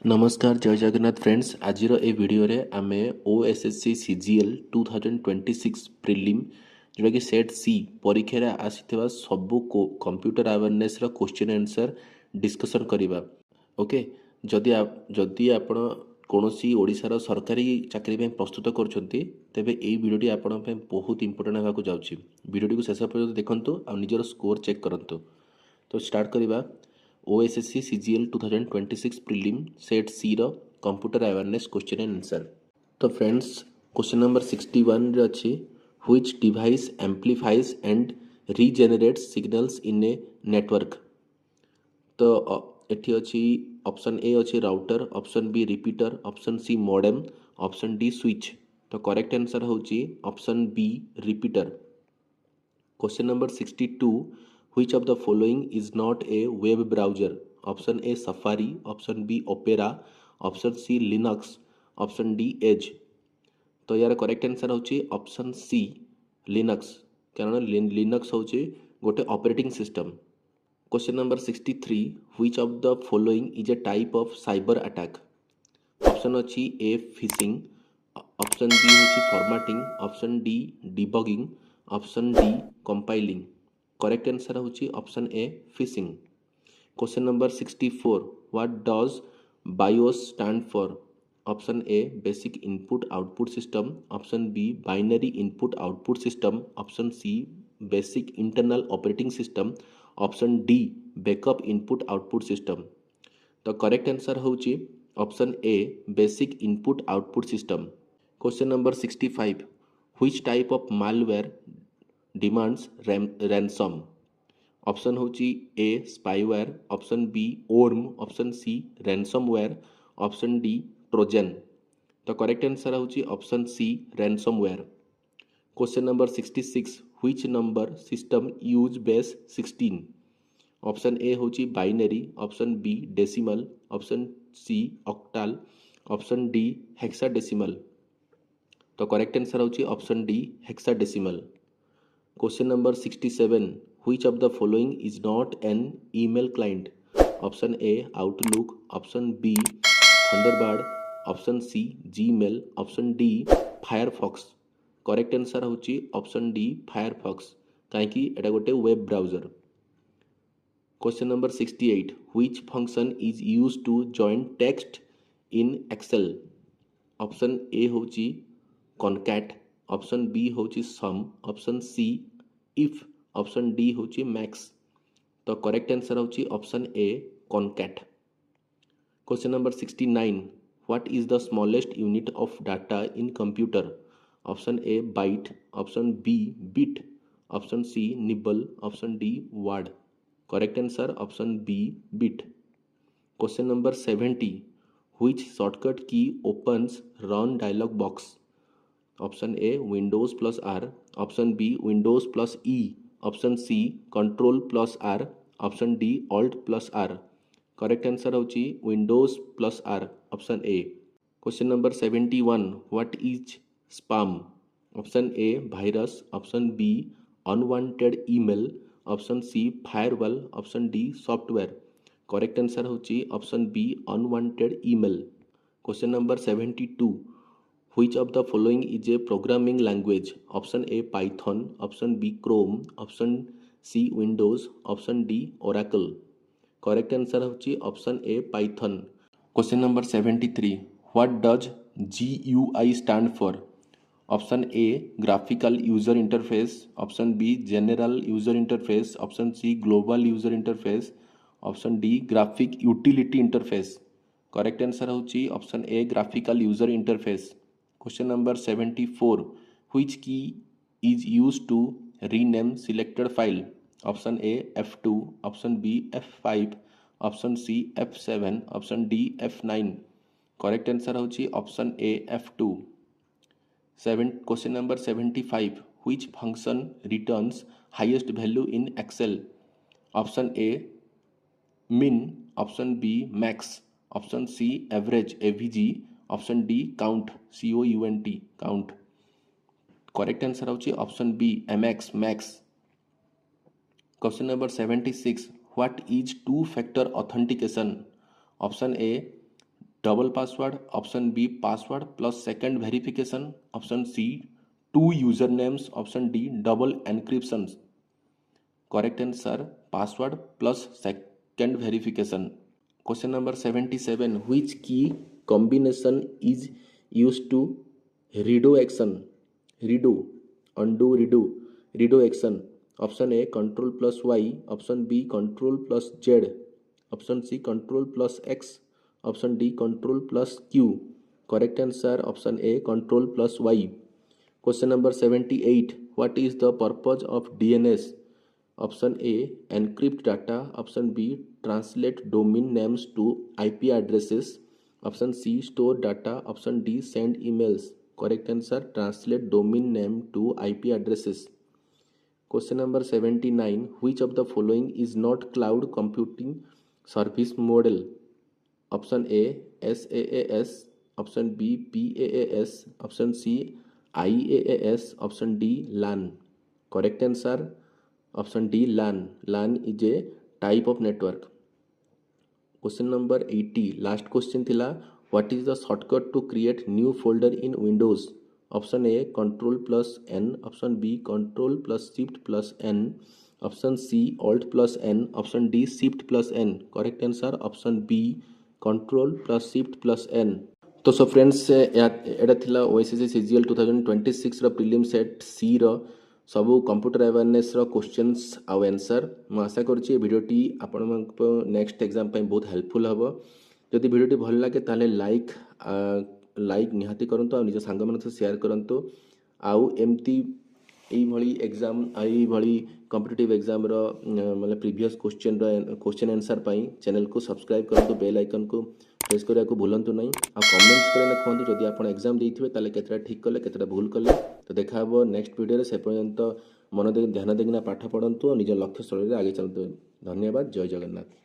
नमस्कार जय जगन्नाथ फ्रेंड्स आज ए वीडियो रे आमे ओएसएससी सीजीएल 2026 प्रिलिम जोटा कि सेट सी परीक्षा रे आसीथिबा सबु कंप्यूटर अवेयरनेस रो क्वेश्चन आंसर डिस्कशन करिबा। ओके, जदि आपण कोनोसी ओडिसा सरकारी चाकरी पे प्रस्तुत करछंती तेबे एई वीडियोटी आपण पे बहुत इंपोर्टेंट हेबाकू जाउची। वीडियोटी को शेष पर्यंत देखंतु आ निजर स्कोर चेक करंतु। तो स्टार्ट करिबा OSSC CGL 2026 प्रिलिम सेट सी रो computer awareness question and answer. तो फ्रेंड्स क्वेश्चन नंबर 61 रे अछि which device amplifies and regenerates signals in a network. तो एठी अछि ऑप्शन ए अछि router, option B repeater, option C modem, option D switch. तो करेक्ट आंसर होची option B repeater. Question number 62. Which of the following is not a web browser? Option A Safari, option B Opera, option C Linux, option D Edge। तो यार correct answer होची option सी Linux, कारण Linux होची गोटे operating system. Question number 63. Which of the following is a type of cyber attack? Option अच्छी A phishing, option B होची formatting, option D debugging, option D compiling. Correct answer होची option A phishing. Question number 64. What does BIOS stand for? Option A basic input output system, option B binary input output system, option C basic internal operating system, option D backup input output system. तो correct answer होची option A basic input output system. Question number 65. Which type of malware demands ransom? Option होची A spyware, option B worm, option C ransomware, option D trojan. तो correct answer होची option C ransomware. Question number 66. Which number system use base 16? Option A होची binary, option B decimal, option C octal, option D hexadecimal. तो correct answer होची option D hexadecimal. Question number 67. Which of the following is not an email client? Option A Outlook, option B Thunderbird, option C Gmail, option D Firefox. Correct answer होची option D Firefox, काहेकि एटा गोटे web browser. Question number 68. Which function is use to join text in Excel? Option A होची concat, option B होची sum, option C if, option D होची max. तो correct answer होची option A concat. Question number 69. What is the smallest unit of data in computer? Option A byte, option B bit, option C nibble, option D word. Correct answer option B bit. Question number 70. Which shortcut key opens run dialog box? Option A Windows plus R, option B Windows plus E, option C control plus R, option D alt plus R. Correct answer होची Windows plus R, option A. Question number 71. What is spam? Option A virus, option B unwanted email, option C firewall, option D software. Correct answer होची option B unwanted email. Question number 72. Which of the following is a programming language? Option A Python, option B Chrome, option C Windows, option D Oracle. Correct answer होची option A Python. Question number 73. What does GUI stand for? Option A graphical user interface, option B general user interface, option C global user interface, option D graphic utility interface. Correct answer होची option A graphical user interface. Question number 74. Which key is use to rename selected file? Option A F2, option B F5, option C F7, option D F9। Correct answer होची option A F2। Question number 75. Which function returns highest value in Excel? Option A min, option B max, option C average AVG, option D count COUNT count. Correct answer होची option B MX max. Question number 76. What is two factor authentication? Option A double password, option B password plus second verification, option C 2 user names, option D double encryption. Correct answer password plus second verification. Question number 77. Which key combination is used to redo action? Redo, undo, redo action. Option A Control plus Y. Option B Control plus Z. Option C Control plus X. Option D Control plus Q. Correct answer option A Control plus Y. Question number 78. What is the purpose of DNS? Option A encrypt data, option B translate domain names to IP addresses, option C store data, option D send emails. Correct answer translate domain name to IP addresses. Question number 79. Which of the following is not cloud computing service model? Option A SaaS, option B PaaS, option C IaaS, option D LAN. Correct answer option D LAN. LAN is a type of network. Question number 80. Last question thila. What is the shortcut to create new folder in Windows? Option A Control plus N, option B Control plus Shift plus N, option C Alt plus N, option D Shift plus N. Correct answer option B Control plus Shift plus N. तो so friends एटा थिला OSSC CGL 2026 रो prelim set सी रो सबू computer awareness रो questions आउ answer मु आशा करूची भिडियोटी आपण next exam पे बहुत हेल्पफुल हबो जदि भिडियोटी भल लागे ताले लाइक निहाती करंतु आ निज सांग मन से शेयर करंतु आउ एमती एई भली एग्जाम एई भली कॉम्पिटिटिव एग्जाम रो मतलब प्रीवियस क्वेश्चन आंसर पाई चैनल को सब्सक्राइब करंतु बेल आइकन को प्रेस करिया को भूलंतु नहीं आ कमेंट्स करे कहतु जदि आपण एग्जाम देइथिबे ताले केतरा ठीक कले केतरा भूल कले तो देखा हबो नेक्स्ट वीडियो रे से पर्यंत मन दे ध्यान देकिना पाठ पढंतु निज लक्ष्य स्थल रे आगे चलतु. धन्यवाद. जय जगन्नाथ.